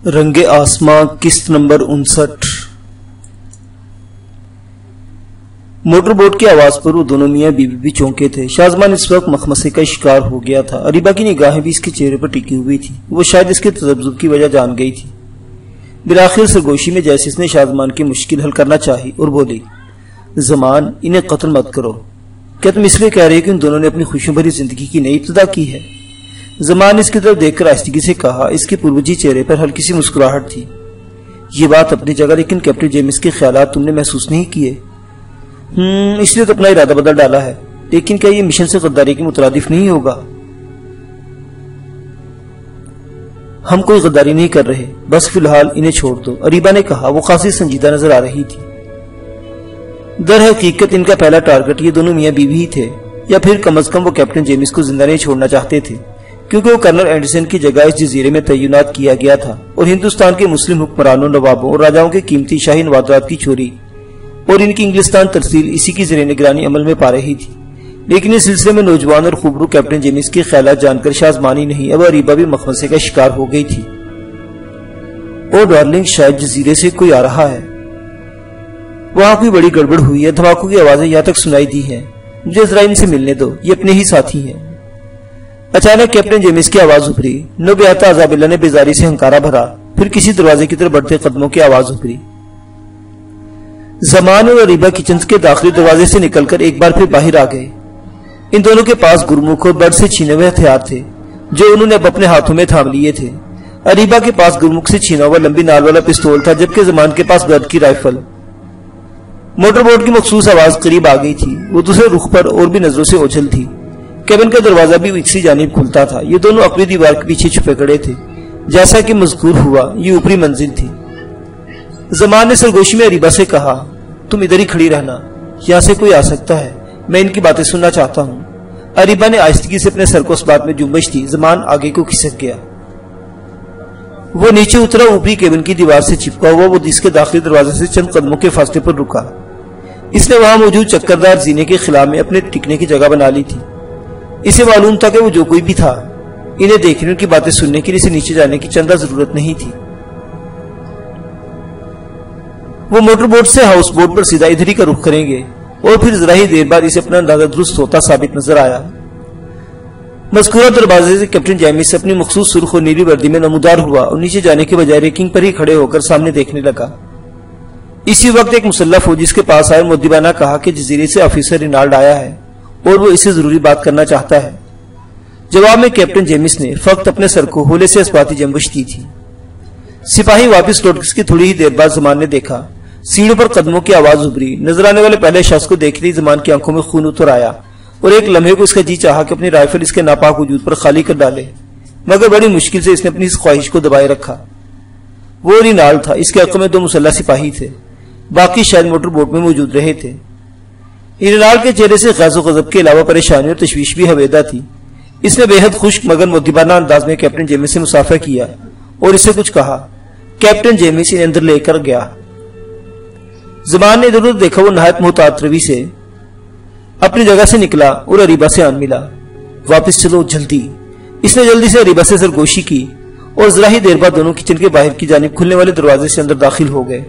رنگ آسماں قسط number 59۔ Motor boat کی آواز پر وہ دونوں میاں بیوی بھی چونکے تھے۔ شازمان اس وقت مخمصے کا شکار ہو گیا تھا۔ اریبہ کی نگاہیں بھی اس کے چہرے پر ٹکی ہوئی تھی۔ وہ شاید اس کے تذبذب کی وجہ جان گئی تھی۔ بالآخر سرگوشی میں جیسے اس نے شازمان کی مشکل حل کرنا چاہی اور بولی، زمان، انہیں قتل مت کرو۔ کیا تم اس لیے کہہ رہے کہ ان دونوں نے اپنی خوشیوں بھری زندگی کی نئی ابتدا کی ہے؟ زمان اس کی طرف دیکھ کر آہستگی سے کہا۔ اس کے پروجی چہرے پر ہلکی سی مسکراہٹ تھی۔ یہ بات اپنی جگہ، لیکن کیپٹن جیمس کے خیالات تم نے محسوس نہیں کیے؟ اس لیے تو اپنا ارادہ بدل ڈالا ہے، لیکن کیا یہ مشن سے غداری کے مترادف نہیں ہوگا؟ ہم کوئی غداری نہیں کر رہے، بس فی الحال انہیں چھوڑ دو، اریبہ نے کہا۔ وہ خاصی سنجیدہ نظر آ رہی تھی۔ در حقیقت ان کا پہلا ٹارگٹ یہ دونوں میاں بیوی ہی تھے، یا پھر کم از کم وہ کیپٹن جیمس کو زندہ نہیں چھوڑنا چاہتے تھے، کیونکہ وہ کرنل اینڈرسن کی جگہ اس جزیرے میں تعینات کیا گیا تھا اور ہندوستان کے مسلم حکمرانوں، نوابوں اور راجاؤں کے قیمتی شاہی نوادرات کی چوری اور ان کی انگلستان ترسیل اسی کی زیر نگرانی عمل میں پا رہی تھی۔ لیکن اس سلسلے میں نوجوان اور خوبرو کیپٹن جیمس کے خیالات جان کر شازمانی نہیں، اب اریبہ بھی مخمصے کا شکار ہو گئی تھی۔ او ڈارلنگ، شاید جزیرے سے کوئی آ رہا ہے، وہاں کوئی بڑی گڑبڑ ہوئی ہے، دھماکوں کی آوازیں یہاں تک سنائی دی ہیں، مجھے ذرا ان سے ملنے دو، یہ اپنے ہی ساتھی ہیں۔ اچانک کیپٹن جیمس کی آواز ابھری۔ نوبیاتا عذاباللہ نے بیزاری سے ہنکارا بھرا، پھر کسی دروازے کی طرف بڑھتے قدموں کی آواز ابھری۔ زمان اور اریبہ کچن کے داخلی دروازے سے نکل کر ایک بار پھر باہر آ گئے۔ ان دونوں کے پاس گرمکھ اور برڈ سے چھینے ہوئے ہتھیار تھے، جو انہوں نے اب اپنے ہاتھوں میں تھام لیے تھے۔ اریبہ کے پاس گرمکھ سے چھینا ہوا لمبی نال والا پستول تھا، جبکہ زمان کے پاس برڈ کی رائفل۔ موٹر بوٹ کی مخصوص آواز قریب آ گئی تھی۔ وہ دوسرے رخ پر اور بھی نظروں سے اوجھل تھی۔ کیبن کا دروازہ بھی اسی جانب کھلتا تھا۔ یہ دونوں اپنی دیوار کے پیچھے چھپے کھڑے تھے۔ جیسا کہ مذکور ہوا، یہ اوپری منزل تھی۔ زمان نے سرگوشی میں اریبہ سے کہا، تم ادھر ہی کھڑی رہنا، یہاں سے کوئی آ سکتا ہے، میں ان کی باتیں سننا چاہتا ہوں۔ اریبہ نے آہستگی سے اپنے سر کو اس بات میں جنبش دی۔ زمان آگے کو کھسک گیا۔ وہ نیچے اترا، اوپری کیبن کی دیوار سے چپکا ہوا وہ اس کے داخلی دروازے سے چند قدموں کے فاصلے پر رکا۔ اس نے وہاں موجود چکردار زینے کے خلا میں اپنے ٹکنے کی جگہ بنا لی تھی۔ اسے معلوم تھا کہ وہ جو کوئی بھی تھا، انہیں دیکھنے ان کی باتیں سننے کے لیے اسے نیچے جانے کی چندہ ضرورت نہیں تھی۔ وہ موٹر بوٹ سے ہاؤس بوٹ پر سیدھا ادھر ہی کا رخ کریں گے، اور پھر ذرا ہی دیر بعد اسے اپنا اندازہ درست ہوتا ثابت نظر آیا۔ مذکورہ دروازے سے کیپٹن جیمس اپنی مخصوص سرخ اور نیلی وردی میں نمودار ہوا اور نیچے جانے کے بجائے ریکنگ پر ہی کھڑے ہو کر سامنے دیکھنے لگا۔ اسی وقت ایک مسلح فوجی اس کے پاس آئے اور مؤدبانہ کہا کہ جزیرے سے آفیسر رینالڈ آیا ہے اور وہ اسے ضروری بات کرنا چاہتا ہے۔ جواب میں کیپٹن جیمس نے فقط اپنے سر کو ہولے سے اسباتی جنبش دی تھی۔ سپاہی واپس لوٹ اس کی تھوڑی ہی دیر بعد زمان نے دیکھا۔ سیڑھیوں پر قدموں کی آواز ابھری۔ نظر آنے والے پہلے شخص کو دیکھتے ہی زمان کی آنکھوں میں خون اتر آیا اور ایک لمحے کو اس کا جی چاہا کہ اپنی رائفل اس کے ناپاک وجود پر خالی کر ڈالے، مگر بڑی مشکل سے اس نے اپنی اس خواہش کو دبائے رکھا۔ وہ رینالڈ تھا، اس کے حق میں 2 مسلح سپاہی تھے، باقی شاید موٹر بوٹ میں موجود رہے تھے۔ رینالڈ کے چہرے سے غیظ و غضب کے علاوہ پریشانی اور تشویش بھی حویدہ تھی۔ اس نے بے حد خشک مگر مؤدبانہ انداز میں کیپٹن جیمس سے مصافحہ کیا اور اسے کچھ کہا۔ کیپٹن جیمس انہیں اندر لے کر گیا۔ زمان نے ادھر ادھر دیکھا۔ وہ نہایت محتاط روی سے اپنی جگہ سے نکلا اور اریبہ سے آن ملا۔ واپس چلو جلدی، اس نے جلدی سے اریبہ سے سرگوشی کی اور ذرا ہی دیر بعد دونوں کچن کے باہر کی جانب کھلنے والے دروازے سے اندر داخل ہو گئے۔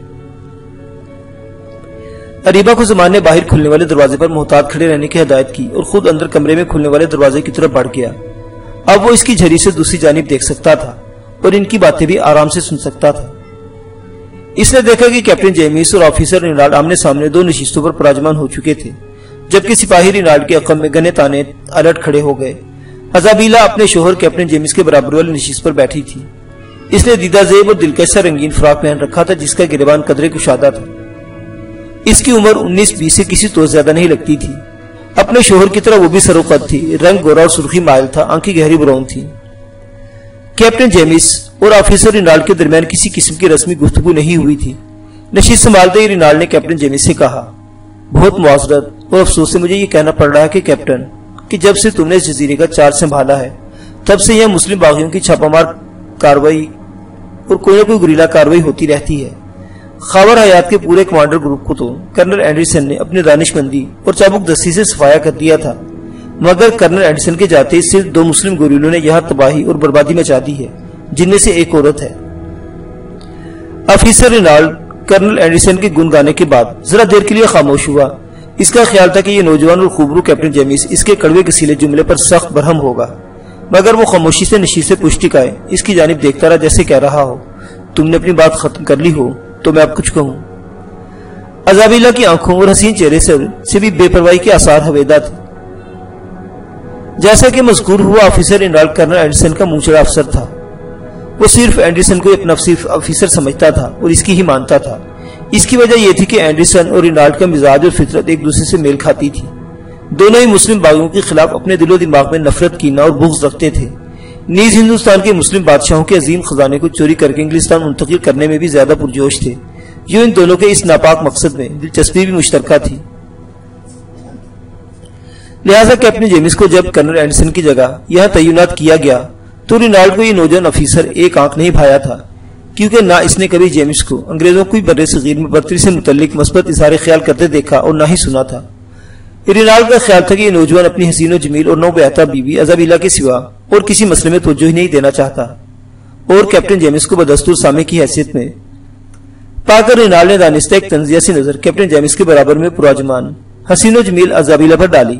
اریبہ کو زمان نے باہر کھلنے والے دروازے پر محتاط کھڑے رہنے کی ہدایت کی اور خود اندر کمرے میں کھلنے والے دروازے کی طرف بڑھ گیا۔ اب وہ اس کی جھری سے دوسری جانب دیکھ سکتا تھا اور ان کی باتیں بھی آرام سے سن سکتا تھا۔ اس نے دیکھا کہ کیپٹن جیمس اور آفیسر رینالڈ آمنے سامنے 2 نشستوں پر پراجمان ہو چکے تھے، جبکہ سپاہی رینالڈ کے عقب میں گنے تانے الٹ کھڑے ہو گئے۔ عذابیلا اپنے شوہر کیپٹن جیمس کے برابر والی نشست پر بیٹھی تھی۔ اس نے دیدہ زیب اور دلکش سا رنگین فراق پہن رکھا تھا، جس کا گریبان قدرے کشادہ تھا۔ اس کی عمر 19-20 سے کسی تو زیادہ نہیں لگتی تھی۔ اپنے شوہر کی طرح وہ بھی سروقد تھی، رنگ گورا اور سرخی مائل تھا، آنکھیں گہری براؤن تھیں۔ کیپٹن جیمس اور آفیسر رینالڈ کے درمیان کسی قسم کی رسمی گفتگو نہیں ہوئی تھی۔ نشست سنبھالتے ہی رینالڈ نے کیپٹن جیمس سے کہا، بہت معذرت اور افسوس سے مجھے یہ کہنا پڑ رہا ہے کہ کیپٹن، کہ جب سے تم نے اس جزیرے کا چارج سنبھالا ہے، تب سے یہاں مسلم باغیوں کی چھاپہ مار کاروائی اور کوئی نہ کوئی گریلا کاروائی ہوتی رہتی ہے۔ خاور حیات کے پورے کمانڈر گروپ کو تو کرنل اینڈرسن نے اپنی دانش مندی اور چابک دستی سے صفایا کر دیا تھا، مگر کرنل اینڈرسن کے جاتے صرف 2 مسلم گوریلوں نے یہاں تباہی اور بربادی مچا دی ہے، جن میں سے ایک عورت ہے۔ آفیسر رینالڈ کرنل اینڈرسن کے گن گانے کے بعد ذرا دیر کے لیے خاموش ہوا۔ اس کا خیال تھا کہ یہ نوجوان اور خوبرو کیپٹن جیمز اس کے کڑوے کسیلے جملے پر سخت برہم ہوگا، مگر وہ خاموشی سے نشیز سے پشت ٹکائے اس کی جانب دیکھتا رہا، جیسے کہہ رہا ہو تم نے اپنی بات ختم کر لی ہو تو میں اب کچھ کہوں۔ عزابیلا کی آنکھوں اور حسین چہرے سے بھی بے پرواہی کے آثار ہویدا تھے۔ جیسا کہ مذکور ہوا، آفیسر رینالڈ کرنل اینڈرسن کا منچڑا افسر تھا۔ وہ صرف اینڈرسن کو اپنا افیسر سمجھتا تھا اور اس کی ہی مانتا تھا۔ اس کی وجہ یہ تھی کہ اینڈرسن اور رینالڈ کا مزاج اور فطرت ایک دوسرے سے میل کھاتی تھی۔ دونوں ہی مسلم باغیوں کے خلاف اپنے دل و دماغ میں نفرت، کینہ اور بغض رکھتے تھے۔ نیز ہندوستان کے مسلم بادشاہوں کے عظیم خزانے کو چوری کر کے انگلستان منتقل کرنے میں بھی زیادہ پرجوش تھے۔ یوں ان دونوں کے اس ناپاک مقصد میں دلچسپی بھی مشترکہ تھی۔ لہذا کیپٹن جیمز کو جب کرنل اینڈرسن کی جگہ یہاں تعینات کیا گیا تو رینالڈ کو یہ نوجوان افیسر ایک آنکھ نہیں بھایا تھا، کیونکہ نہ اس نے کبھی جیمز کو انگریزوں کو بر صغیر میں برتری سے متعلق مثبت اظہار خیال کرتے دیکھا اور نہ ہی سنا تھا۔ رینالڈ کا خیال تھا کہ یہ نوجوان اپنی حسین و جمیل اور نوبیاہتا بیوی عزابیلا کے سوا اور کسی مسئلے میں توجہ ہی نہیں دینا چاہتا، اور کیپٹن جیمز کو بدستور سامع کی حیثیت میں پا کر رینالڈ نے دانستہ ایک تنزیہ سی نظر کیپٹن جیمز کے برابر میں پراجمان حسین و جمیل عزابیلا پر ڈالی۔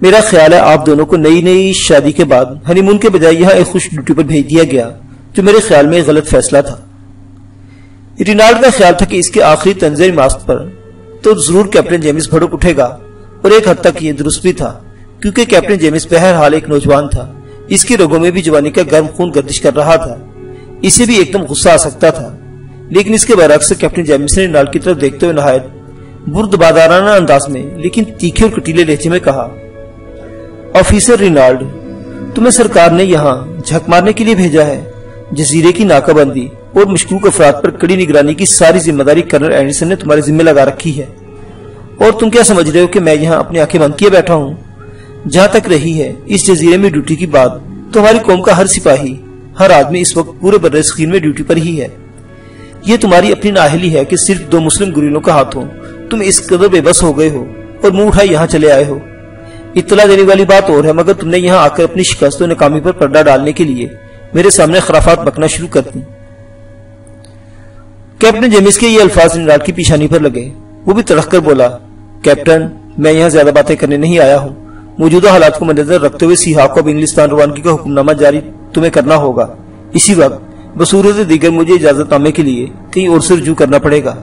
میرا خیال ہے آپ دونوں کو نئی شادی کے بعد ہنی مون کے بجائے یہاں ایک خوش ڈیوٹی پر بھیج دیا گیا، جو میرے خیال میں ایک غلط فیصلہ تھا۔ رینالڈ کا خیال تھا کہ اس کے آخری طنز ماست پر تو ضرور کیپٹن جیمز بھڑک اٹھے گا، اور ایک حد تک یہ درست بھی تھا، کیونکہ کیپٹن جیمز بہرحال ایک نوجوان تھا۔ اس کی رگوں میں بھی جوانی کا گرم خون گردش کر رہا تھا، اسے بھی ایک دم غصہ آ سکتا تھا۔ لیکن اس کے برعکس کیپٹن جیمز نے رینالڈ کی طرف دیکھتے ہوئے نہایت بردبادارانہ انداز میں لیکن تیکھے اور کٹیلے لہجے میں کہا، آفیسر رینالڈ، تمہیں سرکار نے یہاں جھک مارنے کے لیے بھیجا ہے۔ جزیرے کی ناکہ بندی اور مشکوک افراد پر کڑی نگرانی کی ساری ذمہ داری کرنل اینڈرسن نے تمہارے ذمہ لگا رکھی ہے، اور تم کیا سمجھ رہے ہو کہ میں یہاں اپنی آنکھیں بند کیے بیٹھا ہوں؟ جہاں تک رہی ہے اس جزیرے میں ڈیوٹی کی بات، تو ہماری قوم کا ہر سپاہی، ہر آدمی اس وقت پورے بر صغیر میں ڈیوٹی پر ہی ہے۔ یہ تمہاری اپنی نااہلی ہے کہ صرف 2 مسلم گریلوں کا ہاتھوں تم اس قدر بے بس ہو گئے ہو اور منہ اٹھائے یہاں چلے آئے ہو۔ اطلاع دینے والی بات اور ہے، مگر تم نے یہاں آ کر اپنی شکست و ناکامی پر پردہ ڈالنے کے لیے میرے سامنے خرافات بکنا شروع کر دی۔ کیپٹن جیمز کے یہ الفاظ رینالڈ کی پیشانی پر لگے۔ وہ بھی تڑک کر بولا، کیپٹن، میں یہاں زیادہ باتیں کرنے نہیں آیا ہوں۔ موجودہ حالات کو مدنظر رکھتے ہوئے سیاح کو اب انگلستان روانگی کا حکم نامہ جاری تمہیں کرنا ہوگا۔ اسی وقت بصورت دیگر مجھے اجازت نامے کے لیے کہیں اور سے رجوع کرنا پڑے گا۔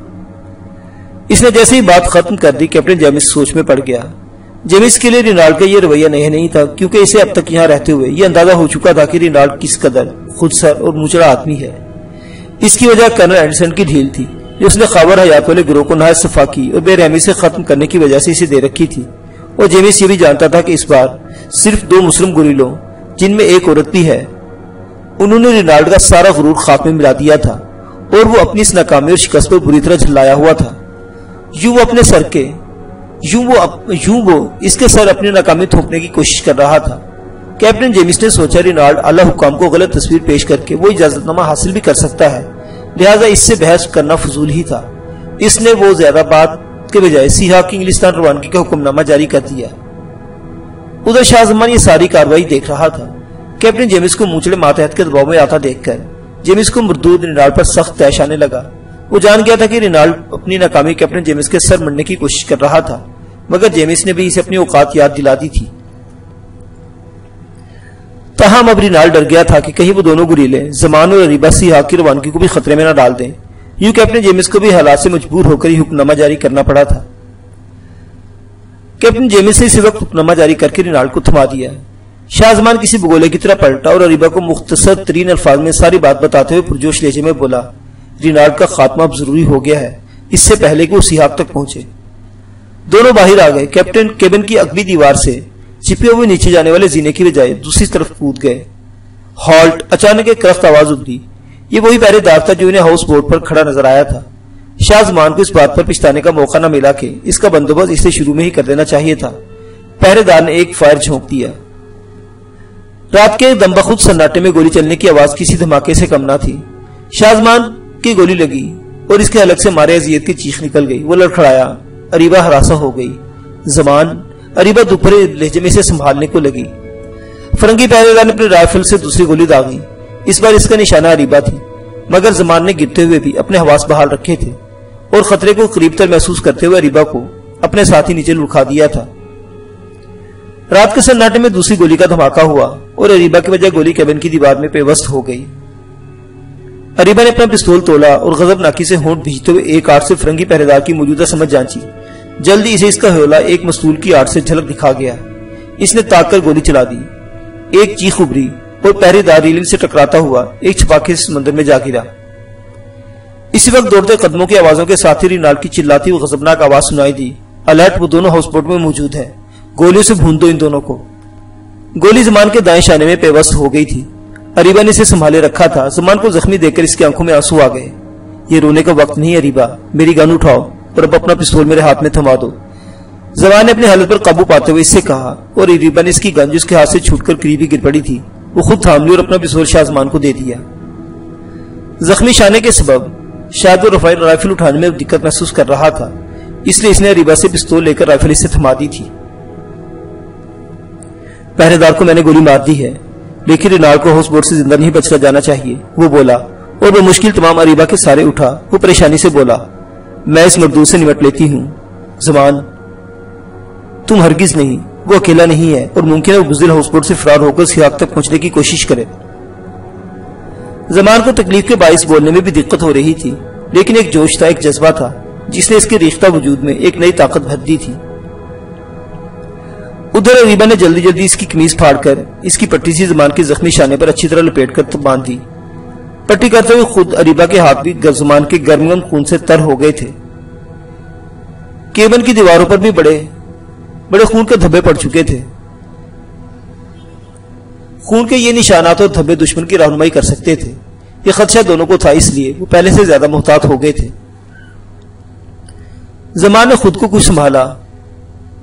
اس نے جیسے ہی بات ختم کر دی، کیپٹن جیمز سوچ میں پڑ گیا۔ جیمز کے لیے رینالڈ کا یہ رویہ نہیں تھا، کیونکہ اسے اب تک یہاں رہتے ہوئے یہ اندازہ ہو چکا تھا کہ رینالڈ کس قدر خود سر اور منچڑا آدمی ہے۔ اس کی وجہ کرنل اینڈرسن کی ڈھیل تھی، جو اس نے خاور حیات والے گروہ کو نہایت صفاقی اور بے رحمی سے ختم کرنے کی وجہ سے اسے دے رکھی تھی، اور جیمز یہ بھی جانتا تھا کہ اس بار صرف 2 مسلم گریلوں، جن میں ایک عورت بھی ہے، انہوں نے رینالڈ کا سارا غرور خاک میں ملا دیا تھا، اور وہ اپنی اس ناکامی اور شکست پر بری طرح جھلایا ہوا تھا۔ یوں وہ اس کے سر اپنی ناکامی تھوپنے کی کوشش کر رہا تھا۔ کیپٹن جیمز نے سوچا رینالڈ اعلی حکام کو غلط تصویر پیش کر کے وہ اجازت نامہ حاصل بھی کر سکتا ہے، لہذا اس سے بحث کرنا فضول ہی تھا۔ اس نے وہ زیادہ بات کے بجائے سیاح کی انگلستان روانگی کا حکم نامہ جاری کر دیا۔ ادھر شاہ زمان یہ ساری کاروائی دیکھ رہا تھا۔ کیپٹن جیمز کو مونچڑے ماتحت کے دباؤ میں آتا دیکھ کر جیمز کو مردود رینالڈ پر سخت طیش آنے لگا۔ وہ جان گیا تھا کہ رینالڈ اپنی ناکامی کیپٹن جیمز کے سر مڑنے کی کوشش کر رہا تھا، مگر جیمز نے بھی اسے اپنی اوقات یاد دلا دی تھی۔ تاہم اب رینالڈ ڈر گیا تھا کہ کہیں وہ دونوں گریلے زمان اور اریبہ سیاح کی روانگی کو بھی خطرے میں نہ ڈال دیں۔ یوں کیپٹن جیمز کو بھی حالات سے مجبور ہو کر ہی حکم نامہ جاری کرنا پڑا تھا۔ کیپٹن جیمز نے اسی وقت حکم نامہ جاری کر کے رینالڈ کو تھما دیا۔ شاہ زمان کسی بگولے کی طرح پلٹا اور اریبہ کو مختصر ترین الفاظ میں ساری بات بتاتے ہوئے پرجوش لہجے میں بولا، رینالڈ کا خاتمہ اب ضروری ہو گیا ہے، اس سے پہلے کہ وہ سیاح تک پہنچے۔ دونوں باہر آ گئے۔ کیپٹن کیبن کی اگلی دیوار سے چھپے ہوئے نیچے جانے والے زینے کی بجائے دوسری طرف کود گئے۔ ہالٹ! اچانک ایک کرخت آواز ابھری۔ یہ وہی پہرے دار تھا جو انہیں ہاؤس بوٹ پر کھڑا نظر آیا تھا۔ شاہ زمان کو اس بات پر پچھتانے کا موقع نہ ملا کہ اس کا بندوبست اسے شروع میں ہی کر دینا چاہیے تھا۔ پہرے دار نے ایک فائر جھونک دیا۔ رات کے دم بخود سناٹے میں گولی چلنے کی آواز کسی دھماکے سے کم نہ تھی۔ شاہ زمان کی گولی لگی اور اس کے حلق سے مارے اذیت کی چیخ نکل گئی۔ وہ لڑکھڑایا۔ اریبہ ہراساں ہو گئی۔ زمان! اریبہ دوپہرے لہجے میں سے سنبھالنے کو لگی۔ فرنگی پہرے دار نے اپنے رائفل سے دوسری گولی داغی۔ اس بار اس کا نشانہ اریبہ تھی۔ مگر زمان نے گرتے ہوئے بھی اپنے حواس بحال رکھے تھے اور خطرے کو قریب تر محسوس کرتے ہوئے اریبہ کو اپنے ساتھ ہی نیچے لڑکھا دیا تھا۔ رات کے سناٹے میں دوسری گولی کا دھماکہ ہوا اور اریبہ کی وجہ گولی کیبن کی دیوار میں پیوست ہو گئی۔ اریبہ نے اپنا پستول تولا اور غضب ناکی سے ہونٹ بھیجتے ہوئے ایک آڑ سے فرنگی پہرے دار کی موجودہ سمجھ جانچی۔ جلدی اسے اس کا ہیولا ایک مستول کی آڑ سے جھلک دکھا گیا۔ اس نے تاک کر گولی چلا دی۔ ایک چیخ ابری اور پہرے دار ریلنگ سے ٹکراتا ہوا ایک چھپاکے سے سمندر میں جا گرا۔ اسی وقت دوڑتے قدموں کی آوازوں کے ساتھ ہی رینالڈ کی چلاتی ہوئی غضبناک آواز سنائی دی، الرٹ، وہ دونوں ہاؤس بوٹ میں موجود ہیں، گولیوں سے بھون دو ان دونوں کو۔ گولی زمان کے دائیں شانے میں پیوست ہو گئی تھی۔ اریبہ نے اسے سنبھالے رکھا تھا۔ زمان کو زخمی دیکھ کر اس کی آنکھوں میں آنسو آ گئے۔ یہ رونے کا وقت نہیں اریبہ، میری گن اٹھاؤ اور اب اپنا پستول میرے ہاتھ میں تھما دو۔ زمان نے اپنی حالت پر قابو پاتے ہوئے اس سے کہا اور اریبہ نے اس کی گن جو اس کے ہاتھ سے چھوٹ کر قریب ہی گر پڑی تھی وہ خود تھام لی اور اپنا پستول شاہزمان کو دے دیا۔ زخمی شانے کے سبب شاید وہ رائفل اٹھانے میں دقت محسوس کر رہا تھا، اس لیے اس نے اریبہ سے پستول لے کر رائفل اس سے تھما دی تھی۔ پہرے دار کو میں نے گولی مار دی ہے، لیکن رینالڈ کو ہاؤس بوٹ سے زندہ نہیں بچنا جانا چاہیے، وہ بولا اور بمشکل تمام اریبہ کے سارے اٹھا۔ وہ پریشانی سے بولا، میں اس مردود سے نمٹ لیتی ہوں۔ زمان، تم ہرگز نہیں، وہ اکیلا نہیں ہے اور ممکن ہے وہ بزدل ہاؤس بوٹ سے فرار ہو کر سیاق تک پہنچنے کی کوشش کرے۔ زمان کو تکلیف کے باعث بولنے میں بھی دقت ہو رہی تھی، لیکن ایک جوش تھا، ایک جذبہ تھا جس نے اس کے ریختہ وجود میں ایک نئی طاقت بھر دی تھی۔ ادھر اریبہ نے جلدی جلدی اس کی قمیض پھاڑ کر اس کی پٹی سی زمان کے زخمی شانے پر اچھی طرح لپیٹ کر باندھ دی۔ پٹی کرتے ہوئے خود اریبہ کے ہاتھ بھی زمان کے گرم گرم خون سے تر ہو گئے تھے۔ کیبن کی دیواروں پر بھی بڑے خون کے دھبے پڑ چکے تھے۔ خون کے یہ نشانات اور دھبے دشمن کی رہنمائی کر سکتے تھے۔ یہ خدشہ دونوں کو تھا، اس لیے وہ پہلے سے زیادہ محتاط ہو گئے تھے۔ زمان نے خود کو کچھ سنبھالا،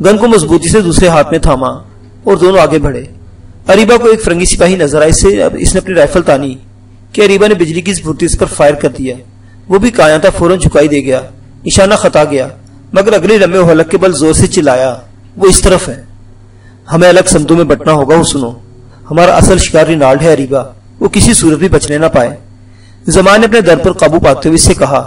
گن کو مضبوطی سے دوسرے ہاتھ میں تھاما اور دونوں آگے بڑھے۔ اریبہ کو ایک فرنگی سپاہی نظر آئی، اس نے اپنی رائفل تانی کہ اریبہ نے بجلی کی سپھرتی اس پر فائر کر دیا۔ وہ بھی کایا تھا، فوراً جھکائی دے گیا، نشانہ خطا گیا، مگر اگلے لمحے وہ حلق کے بل زور سے چلایا، وہ اس طرف ہے، ہمیں الگ سمتوں میں بٹنا ہوگا۔ وہ سنو، ہمارا اصل شکار رینالڈ ہے اریبہ، وہ کسی صورت بھی بچنے نہ پائے۔ زمان نے اپنے در پر قابو پاتے ہوئے اس سے کہا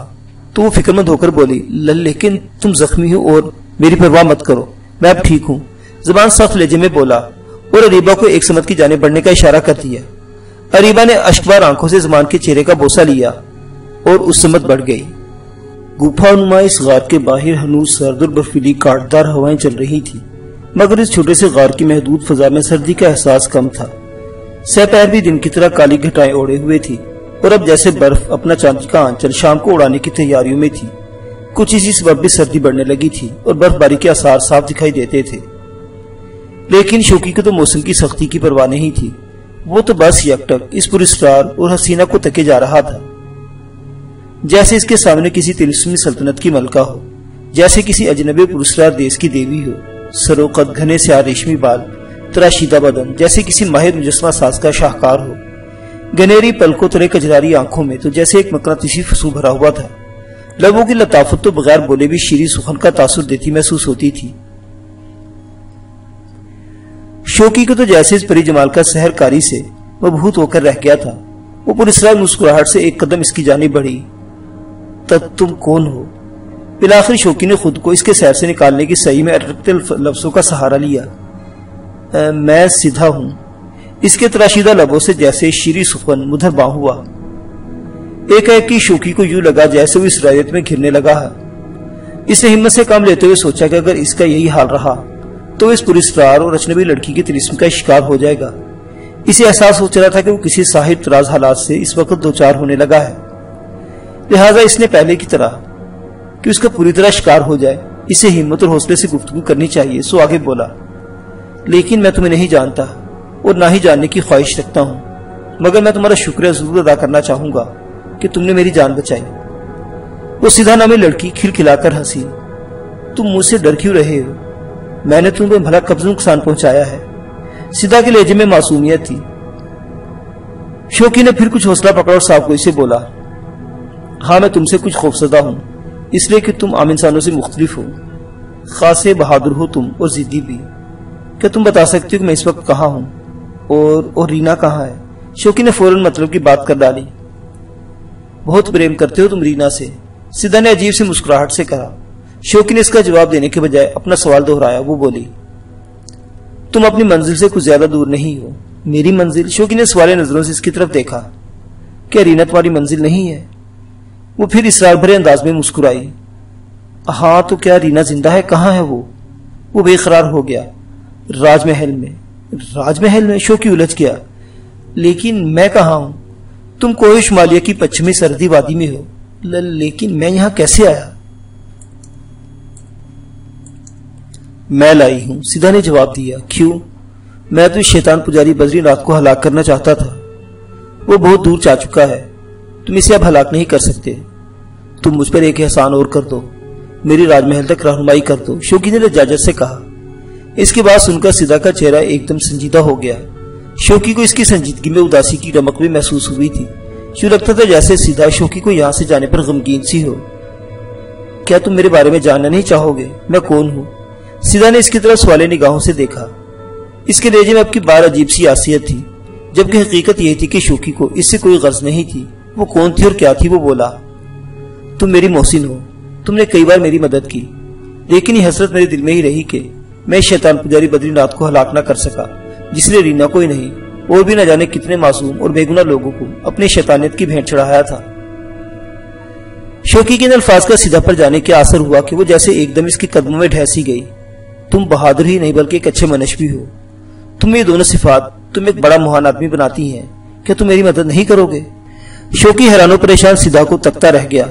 تو وہ فکر مند ہو کر بولی، لیکن تم زخمی ہو اور میری پرواہ مت کرو، میں اب ٹھیک ہوں۔ زبان سخت لہجے میں بولا اور اریبہ کو ایک سمت کی جانب بڑھنے کا اشارہ کر دیا۔ اریبہ نے اشکبار آنکھوں سے زمان کے چہرے کا بوسہ لیا اور اس سمت بڑھ گئی۔ گفا نما اس غار کے باہر ہنوز سرد اور برفیلی کاٹدار ہوائیں چل رہی تھی، مگر اس چھوٹے سے غار کی محدود فضا میں سردی کا احساس کم تھا۔ سہ پہر بھی دن کی طرح کالی گھٹائیں اوڑے ہوئے تھی اور اب جیسے برف اپنا چاندی کا آنچل شام کو اڑانے کی تیاریوں میں تھی۔ کچھ اسی سبب بھی سردی بڑھنے لگی تھی اور برف باری کے آثار صاف دکھائی دیتے تھے، لیکن شوقی کو تو موسم کی سختی کی پرواہ نہیں تھی۔ وہ تو بس یکٹک اس پراسرار اور حسینہ کو تکے جا رہا تھا، جیسے اس کے سامنے کسی طلسمی سلطنت کی ملکہ ہو، جیسے کسی اجنبی پراسرار دیس کی دیوی ہو، سروقت، گھنے سیاہ ریشمی بال، تراشیدہ بدن، جیسے کسی ماہر مجسمہ ساز کا شاہکار ہو، گنیری پلکوں تلے کجراری آنکھوں میں تو جیسے ایک مقناطیسی فسو بھرا ہوا تھا۔ لبوں کی لطافت تو بغیر بولے بھی شیریں سخن کا تاثر دیتی محسوس ہوتی تھی۔ شوقی کو تو جیسے اس پری جمال کا سحر کاری سے مبہوت ہو کر رہ گیا تھا۔ وہ پراسرار مسکراہٹ سے ایک قدم اس کی جانب بڑھی۔ تم کون ہو؟ بالآخر شوقی نے خود کو اس کے سیر سے نکالنے کی سعی میں اٹکتے لفظوں کا سہارا لیا۔ میں سدھا ہوں۔ اس کے تراشیدہ لبوں سے جیسے شیریں سخن مدھر باں ہوا۔ ایک کی شوقی کو یوں لگا جیسے وہ اس رایت میں گھرنے لگا ہے۔ اس نے ہمت سے کام لیتے ہوئے سوچا کہ اگر اس کا یہی حال رہا تو اس پراسرار اور اجنبی لڑکی کے طلسم کا شکار ہو جائے گا۔ اسے احساس ہو چلا تھا کہ وہ کسی صاحب تراز حالات سے اس وقت دوچار ہونے لگا ہے، لہذا اس نے پہلے کی طرح کہ اس کا پوری طرح شکار ہو جائے اسے ہمت اور حوصلے سے گفتگو کرنی چاہیے۔ سو آگے بولا، لیکن میں تمہیں نہیں جانتا اور نہ ہی جاننے کی خواہش رکھتا ہوں، مگر میں تمہارا شکریہ ضرور ادا کرنا چاہوں گا کہ تم نے میری جان بچائی۔ وہ سیدھا نامی لڑکی کھلکھلا کر ہنسی۔ تم مجھ سے ڈر کیوں رہے ہو؟ میں نے تمہیں بھلا کب نقصان پہنچایا ہے؟ سیدھا کے لہجے میں معصومیت تھی۔ شوقی نے پھر کچھ حوصلہ پکڑا اور صاحب کو اسے بولا، ہاں میں تم سے کچھ خوفزدہ ہوں، اس لیے کہ تم عام انسانوں سے مختلف ہو، خاص بہادر ہو تم اور ضدی بھی۔ کیا تم بتا سکتے ہو کہ میں اس وقت کہاں ہوں اور رینا کہاں ہے؟ شوقی نے فوراً مطلب کی بات کر ڈالی۔ بہت پریم کرتے ہو تم رینا سے، سدھا نے عجیب سی مسکراہٹ سے کہا۔ شوکی نے اس کا جواب دینے کے بجائے اپنا سوال دہرایا۔ وہ بولی، تم اپنی منزل سے کچھ زیادہ دور نہیں ہو۔ میری منزل؟ شوکی نے سوالے نظروں سے اس کی طرف دیکھا۔ کیا رینا تمہاری منزل نہیں ہے؟ وہ پھر اسرار بھرے انداز میں مسکرائی۔ ہاں تو کیا رینا زندہ ہے؟ کہاں ہے وہ بے قرار ہو گیا۔ راج محل میں۔ راج محل میں؟ شوکی الجھ گیا۔ لیکن میں کہاں ہوں؟ تم کوہ شمالیہ کی پچھمی سرحدی وادی میں ہو۔ لیکن میں یہاں کیسے آیا؟ میں لائی ہوں، سدھا نے جواب دیا۔ کیوں؟ میں تو شیطان پجاری بدری ناتھ کو ہلاک کرنا چاہتا تھا۔ وہ بہت دور جا چکا ہے، تم اسے اب ہلاک نہیں کر سکتے۔ تم مجھ پر ایک احسان اور کر دو، میری راج محل تک رہنمائی کر دو، شوکی نے لجاجت سے کہا۔ اس کی بات سن کر سدھا کا چہرہ ایک دم سنجیدہ ہو گیا۔ شوکی کو اس کی سنجیدگی میں اداسی کی رمق بھی محسوس ہوئی تھی۔ یوں لگتا تھا جیسے سدھا شوکی کو یہاں سے جانے پر غمگین سی ہو۔ کیا تم میرے بارے میں جاننا نہیں چاہو گے؟ میں کون ہوں؟ سدھا نے اس کی طرف سوالے نگاہوں سے دیکھا۔ اس کے لہجے میں اب کی بار عجیب سی آسیت تھی، جبکہ حقیقت یہ تھی کہ شوکی کو اس سے کوئی غرض نہیں تھی۔ وہ کون تھی اور کیا تھی؟ وہ بولا، تم میری محسن ہو، تم نے کئی بار میری مدد کی، لیکن یہ حسرت میرے دل میں ہی رہی کہ میں شیطان پجاری بدری ناتھ کو ہلاک نہ کر سکا، جس نے رینا کو ہی نہیں اور بھی نہ جانے کتنے معصوم اور بے گناہ لوگوں کو اپنی شیطانیت کی بھینٹ چڑھایا تھا۔ شوکی کے ان الفاظ کا سدھا پر جانے کے اثر ہوا کہ وہ جیسے ایک دم اس کے قدموں میں ڈھیسی گئی۔ تم بہادر ہی نہیں بلکہ ایک اچھے منش بھی ہو، تم یہ دونوں صفات تم ایک بڑا مہان آدمی بناتی ہیں۔ کیا تم میری مدد نہیں کرو گے؟ شوکی حیران و پریشان سدھا کو تکتا رہ گیا،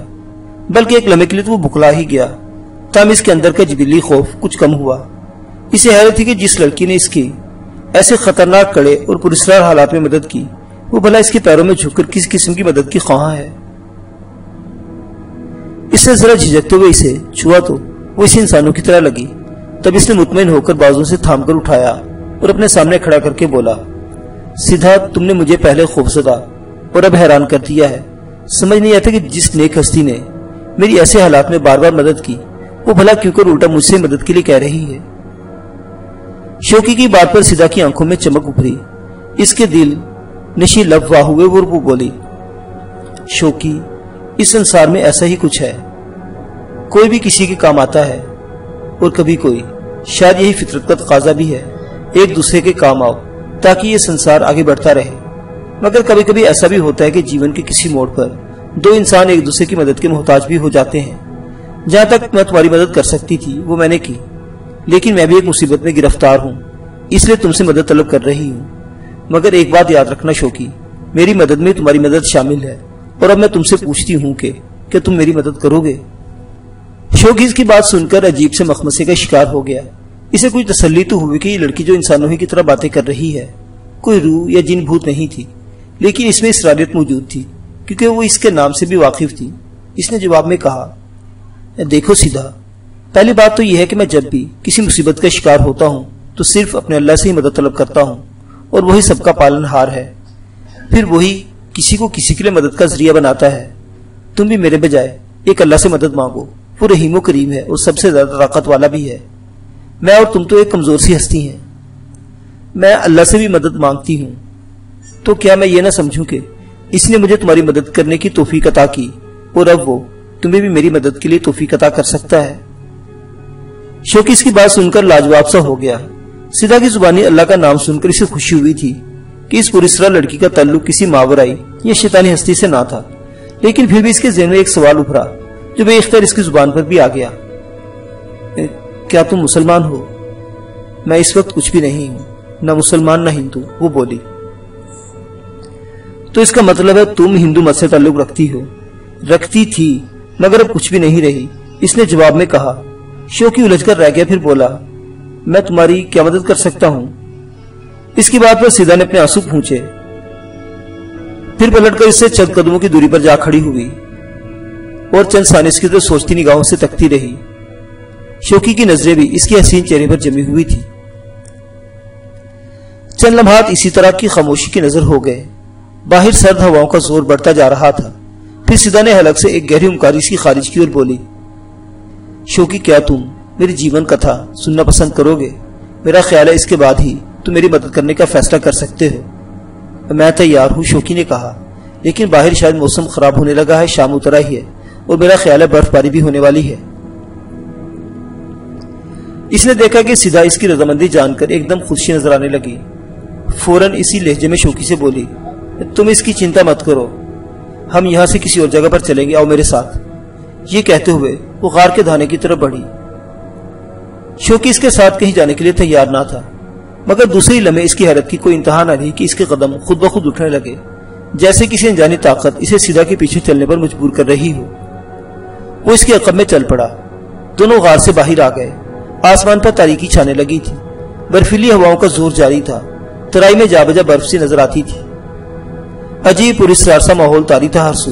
بلکہ ایک لمحے کے لیے تو وہ بکلا ہی گیا، تاہم اس کے اندر کا جبلی خوف کچھ کم ہوا۔ اسے حیرت تھی کہ جس لڑکی نے اس کی ایسے خطرناک کڑے اور پراسرار حالات میں مدد کی، وہ بھلا اس کے پیروں میں جھک کر کس قسم کی مدد کی خواہاں ہے۔ اس نے ذرا جھجکتے ہوئے اسے چھوا تو وہ اسے انسانوں کی طرح لگی۔ تب اس نے مطمئن ہو کر بازوں سے تھام کر اٹھایا اور اپنے سامنے کھڑا کر کے بولا، سدھا تم نے مجھے پہلے خوفزدہ اور اب حیران کر دیا ہے۔ سمجھ نہیں آتا کہ جس نیک ہستی نے میری ایسے حالات میں بار بار مدد کی، وہ بھلا کیوں کر الٹا مجھ سے مدد کے لیے کہہ رہی ہے۔ شوکی کی بات پر سدھا کی آنکھوں میں چمک ابھری، اس کے دل نشی لب واہ ہوئے اور وہ بولی، شوکی اس سنسار میں ایسا ہی کچھ ہے، کوئی بھی کسی کے کام آتا ہے اور کبھی کوئی، شاید یہی فطرت کا تقاضا بھی ہے، ایک دوسرے کے کام آؤ تاکہ یہ سنسار آگے بڑھتا رہے۔ مگر کبھی کبھی ایسا بھی ہوتا ہے کہ جیون کے کسی موڑ پر دو انسان ایک دوسرے کی مدد کے محتاج بھی ہو جاتے ہیں۔ جہاں تک میں تمہاری مدد کر سکتی تھی وہ میں نے کی، لیکن میں بھی ایک مصیبت میں گرفتار ہوں، اس لیے تم سے مدد طلب کر رہی ہوں۔ مگر ایک بات یاد رکھنا شوکی، میری مدد میں تمہاری مدد شامل ہے، اور اب میں تم سے پوچھتی ہوں کہ کیا تم میری مدد کرو گے؟ شوکی اس کی بات سن کر عجیب سے مخمصے کا شکار ہو گیا۔ اسے کوئی تسلی تو ہوئی کہ یہ لڑکی جو انسانوں ہی کی طرح باتیں کر رہی ہے کوئی روح یا جن بھوت نہیں تھی، لیکن اس میں اسراریت موجود تھی کیونکہ وہ اس کے نام سے بھی واقف تھی۔ اس نے جواب میں کہا، دیکھو سدھا، پہلی بات تو یہ ہے کہ میں جب بھی کسی مصیبت کا شکار ہوتا ہوں تو صرف اپنے اللہ سے ہی مدد طلب کرتا ہوں، اور وہی سب کا پالن ہار ہے، پھر وہی کسی کو کسی کے لیے مدد کا ذریعہ بناتا ہے۔ تم بھی میرے بجائے ایک اللہ سے مدد مانگو، وہ رحیم و کریم ہے اور سب سے زیادہ طاقت والا بھی ہے۔ میں اور تم تو ایک کمزور سی ہستی ہیں۔ میں اللہ سے بھی مدد مانگتی ہوں، تو کیا میں یہ نہ سمجھوں کہ اس نے مجھے تمہاری مدد کرنے کی توفیق عطا کی، اور اب وہ تمہیں بھی میری مدد کے لیے توفیق عطا کر سکتا ہے۔ شوکی اس کی بات سن کر لاجواب سا ہو گیا۔ سدھا کی زبانی اللہ کا نام سن کر اسے خوشی ہوئی تھی کہ اس پراسرار لڑکی کا تعلق کسی ماورائی یا شیطانی ہستی سے نہ تھا، لیکن پھر بھی اس کے ذہن میں ایک سوال ابھرا جو بے اختیار اس کی زبان پر بھی آ گیا، کیا تم مسلمان ہو؟ میں اس وقت کچھ بھی نہیں ہوں، نہ مسلمان نہ ہندو، وہ بولی۔ تو اس کا مطلب ہے تم ہندو مت سے تعلق رکھتی ہو؟ رکھتی تھی مگر اب کچھ بھی نہیں رہی، اس نے جواب میں کہا۔ شوکی الجھ کر رہ گیا، پھر بولا، میں تمہاری کیا مدد کر سکتا ہوں؟ اس کی بات پر سدھا نے اپنے آنسو پھونچے، پھر پلٹ کر اس سے چند قدموں کی دوری پر جا کھڑی ہوئی اور چند ثانیے اس کی طرف سوچتی نگاہوں سے تکتی رہی۔ شوکی کی نظریں بھی اس کے حسین چہرے پر جمی ہوئی تھی۔ چند لمحات اسی طرح کی خاموشی کی نظر ہو گئے۔ باہر سرد ہواؤں کا زور بڑھتا جا رہا تھا۔ پھر سدھا نے حلق سے ایک گہری امکاری اس کی خارج کی اور بولی، شوکی کیا تم میری جیون کتھا سننا پسند کرو گے؟ میرا خیال ہے اس کے بعد ہی تم میری مدد کرنے کا فیصلہ کر سکتے ہو۔ میں تیار ہوں، شوکی نے کہا، لیکن باہر شاید موسم خراب ہونے لگا ہے، شام اترا ہی ہے اور میرا خیال ہے برف باری بھی ہونے والی ہے۔ اس نے دیکھا کہ سدھا اس کی رضامندی جان کر ایک دم خوشی نظر آنے لگی۔ فوراً اسی لہجے میں شوقی سے بولی، تم اس کی چنتا مت کرو، ہم یہاں سے کسی اور جگہ پر چلیں گے، آؤ میرے ساتھ۔ یہ کہتے ہوئے وہ غار کے دھانے کی طرف بڑھی۔ شوقی اس کے ساتھ کہیں جانے کے لیے تیار نہ تھا، مگر دوسری لمحے اس کی حیرت کی کوئی انتہا نہ رہی کہ اس کے قدم خود بخود اٹھنے لگے، جیسے کسی انجانی طاقت اسے سدھا کے پیچھے چلنے پر مجبور کر رہی ہو۔ وہ اس کے عقب میں چل پڑا۔ دونوں غار سے باہر آ گئے۔ آسمان پر تاریکی چھانے لگی تھی، برفیلی ہواؤں کا زور جاری تھا، ترائی میں جا بجا برف سی نظر آتی تھی۔ عجیب پراسرار سا ماحول طاری تھا ہر سو۔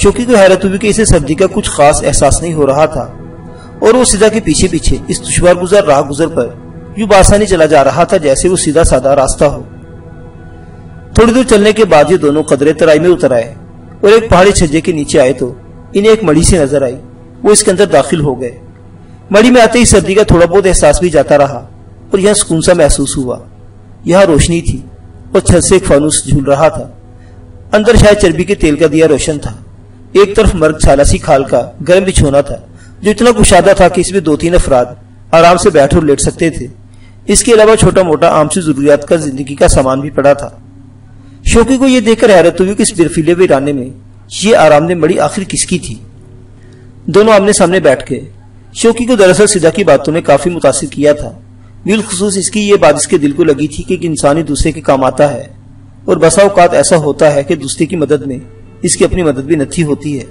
شوقی کو حیرت ہوئی کہ اسے سردی کا کچھ خاص احساس نہیں ہو رہا تھا، اور وہ سدھا کے پیچھے پیچھے اس دشوار گزار راہ گزر پر یوں بآسانی چلا جا رہا تھا جیسے وہ سیدھا سادہ راستہ ہو۔ تھوڑی دور چلنے کے بعد یہ دونوں قدرے ترائی میں اتر آئے اور ایک پہاڑی چھجے کے نیچے آئے تو انہیں ایک مڑی سی نظر آئی۔ وہ اس کے اندر داخل ہو گئے۔ مڑی میں آتے ہی سردی کا تھوڑا بہت احساس بھی جاتا رہا اور یہاں سکون سا محسوس ہوا۔ یہاں روشنی تھی اور چھت سے ایک فانوس جھول رہا تھا۔ اندر شاید چربی کے تیل کا دیا روشن تھا۔ ایک طرف مرگ چھالا سی کھال کا گرم بچھونا تھا جو اتنا کشادہ تھا کہ اس میں 2-3 افراد آرام سے بیٹھ اور لیٹ سکتے تھے۔ اس کے علاوہ چھوٹا موٹا عام سی ضروریات کا زندگی کا سامان بھی پڑا تھا۔ شوقی کو یہ دیکھ کر حیرت ہوئی کہ اس برفیلے ویرانے میں یہ آرام دہ مڑی آخر کس کی تھی۔ دونوں آمنے سامنے بیٹھ گئے۔ شوقی کو دراصل سدھا کی باتوں نے کافی متاثر کیا تھا، بالخصوص اس کی یہ بات اس کے دل کو لگی تھی کہ ایک انسان ہی دوسرے کے کام آتا ہے، اور بسا اوقات ایسا ہوتا ہے کہ دوسرے کی مدد میں اس کی اپنی مدد بھی نتھی ہوتی ہے۔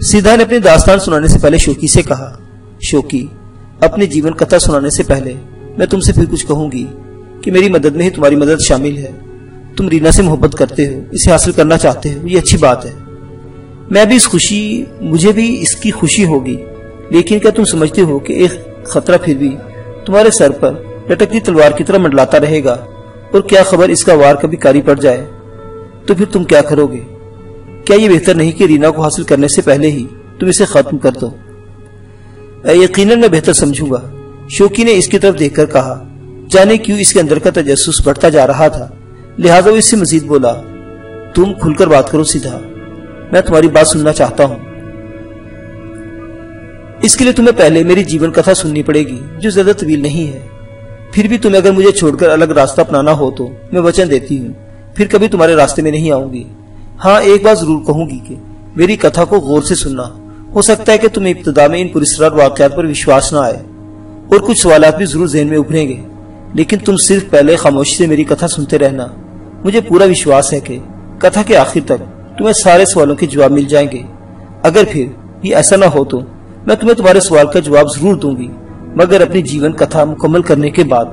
سدھا نے اپنی داستان سنانے سے پہلے شوقی سے کہا، شوقی، اپنی جیون کتھا سنانے سے پہلے میں تم سے پھر کچھ کہوں گی کہ میری مدد میں ہی تمہاری مدد شامل ہے۔ تم رینا سے محبت کرتے ہو، اسے حاصل کرنا چاہتے ہو، یہ اچھی بات ہے۔ مجھے بھی اس کی خوشی ہوگی، لیکن کیا تم سمجھتے ہو کہ ایک خطرہ پھر بھی تمہارے سر پر لٹکتی تلوار کی طرح منڈلاتا رہے گا، اور کیا خبر اس کا وار کبھی کاری پڑ جائے تو پھر تم کیا کرو گے؟ کیا یہ بہتر نہیں کہ رینا کو حاصل کرنے سے پہلے ہی تم اسے ختم کر دو؟ یقیناً میں بہتر سمجھوں گا، شوقی نے اس کی طرف دیکھ کر کہا۔ جانے کیوں اس کے اندر کا تجسس بڑھتا جا رہا تھا، لہٰذا وہ اس سے مزید بولا، تم کھل کر بات کرو سدھا، میں تمہاری بات سننا چاہتا ہوں۔ اس کے لیے تمہیں پہلے میری جیون کتھا سننی پڑے گی جو زیادہ طویل نہیں ہے۔ پھر بھی تمہیں اگر مجھے چھوڑ کر الگ راستہ اپنانا ہو تو میں وچن دیتی ہوں پھر کبھی تمہارے راستے میں نہیں آؤں گی۔ ہاں، ایک بات ضرور کہوں گی کہ میری کتھا کو غور سے سننا۔ ہو سکتا ہے کہ تمہیں ابتدا میں ان پراسرار واقعات پر وشواس نہ آئے اور کچھ سوالات بھی ضرور ذہن میں ابھریں گے، لیکن تم صرف پہلے خاموشی سے میری کتھا سنتے رہنا۔ مجھے پورا وشواس ہے کہ کتھا کے آخر تک تمہیں سارے سوالوں کے جواب مل جائیں گے۔ اگر پھر یہ ایسا نہ ہو تو میں تمہیں تمہارے سوال کا جواب ضرور دوں گی، مگر اپنی جیون کتھا مکمل کرنے کے بعد۔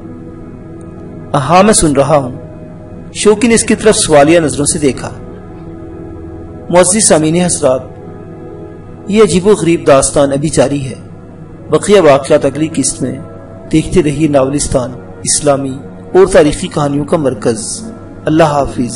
ہاں، میں سن رہا ہوں۔ شوقی نے اس کی طرف سوالیہ نظروں سے دیکھا۔ معزز سامعین حضرات، یہ عجیب و غریب داستان ابھی جاری ہے۔ بقیہ واقعات اگلی قسط میں دیکھتے رہیے۔ ناولستان اسلامی اور تاریخی کہانیوں کا مرکز۔ اللہ حافظ۔